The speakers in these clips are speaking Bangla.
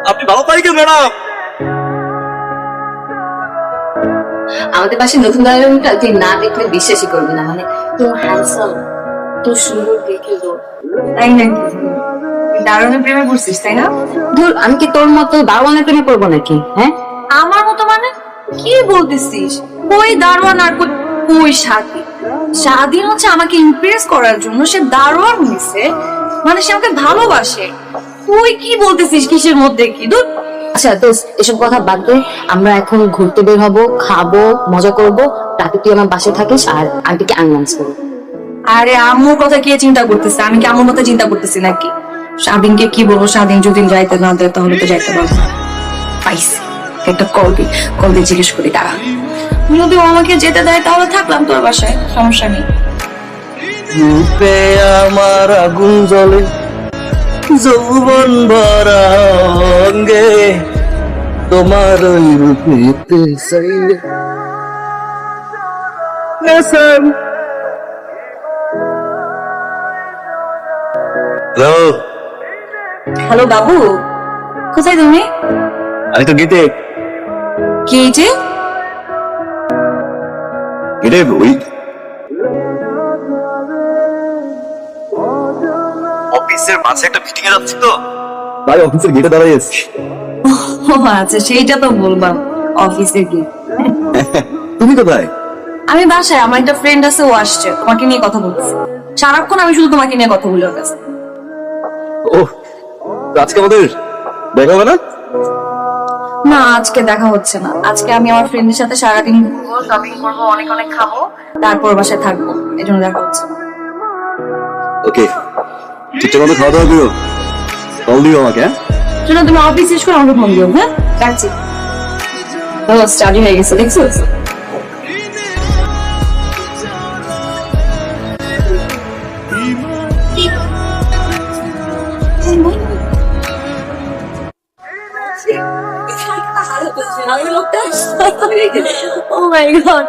আপনি ভালো পাইছেন ম্যাডাম? আমাদের পাশে নতুন দাঁড়ানোটা তুই না দেখলে বিশ্বাসই করবি না, মানে তুই হ্যান্ডসাম, তুই সুন্দর দেখে তোর। তাই নাকি? দারুণের প্রেমে পড়ছিস তাই না? ধুর, আমি কি তোর মতো দারোয়ানের প্রেমে পড়বো নাকি? হ্যাঁ, আমার মতো মানে কি বলতেছিস? কই দারোয়ান আর কই স্বাধীন? স্বাধীন হচ্ছে আমাকে ইমপ্রেস করার জন্য সে দারোয়ান হয়েছে, মানে সে আমাকে ভালোবাসে। তুই কি বলতেছিস? কিসের মধ্যে কি? দূর। আচ্ছা দোস্ত, এসব কথা বাদ দে, আমরা এখন ঘুরতে বের হবো, খাবো, মজা করবো। রাতে তুই আমার বাসায় থাকিস আর আন্টিকে আনলান্স করবো। আরে আম্মুর কথা কে চিন্তা করতেছে? আমি কি আম্মুর কথা চিন্তা করতেছি নাকি? স্বাধীনকে কি বলবো? স্বাধীন যদি যাইতে না দেয় তাহলে তো যাইতে পারবো না। পাইছি, একটা কল দিয়ে জিজ্ঞেস করি দাঁড়া। যদি ও আমাকে যেতে দেয় তাহলে থাকলাম তোর বাসায়, সমস্যা নেই। রূপে আমার আগুন জ্বলে, যৌবন ভরা অঙ্গে, তোমার ওই রূপেতে চাইলে হ্যালো, হ্যালো বাবু, কোথায় তুমি? আমি তো গেটে কে যে? গেটে ওই অফিসের মাঝে একটা মিটিং এ যাচ্ছি তো ভাই, অফিসের গেটে দাঁড়াই আছি। ও আচ্ছা, সেইটা তো বলবাম, অফিসে কি? তুমি কোথায়? আমি বাসায়, আমার একটা ফ্রেন্ড আছে, ও আসছে, তোমাকে নিয়ে কথা বলতেছে। সারাক্ষণ আমি শুধু তোমাকে নিয়ে কথা বলি ওর কাছে। ও, তো আজকে আমাদের দেখা হবে না? না, আজকে দেখা হচ্ছে না। আজকে আমি আমার ফ্রেন্ডের সাথে সারাদিন ঘুরবো, শপিং করবো, অনেক অনেক খাবো, তারপর বাসায় থাকবো, এই জন্য দেখা হচ্ছে না। ওকে, ঠিকঠাক মতো খাওয়া দাওয়া করো, কল দিও আমাকে। হ্যাঁ, শোনো, তুমি অফিস শেষ করে আমাকে ফোন দিও। হ্যাঁ, রাখছি। স্টাডি হয়ে গেছে, দেখছো? Oh my god.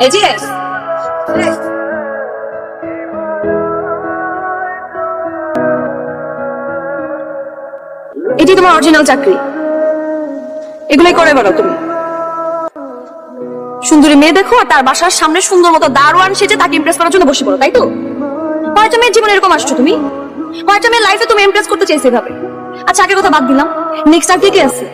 এই যে এটি তোমার অরিজিনাল চাকরি, এগুলোই করে বেড়াও তুমি। সুন্দরী মেয়ে দেখো আর তার বাসার সামনে সুন্দর মতো দারোয়ান সেজে তাকে ইমপ্রেস করার জন্য বসে পড়ো, তাই তো? কয়টা মেয়ের জীবনে এরকম আসছো তুমি? কয়টা মেয়ের লাইফে তুমি ইমপ্রেস করতে চাইছো এভাবে? আচ্ছা, আগের কথা বাদ দিলাম, নেক্সট আর কে কে আছে?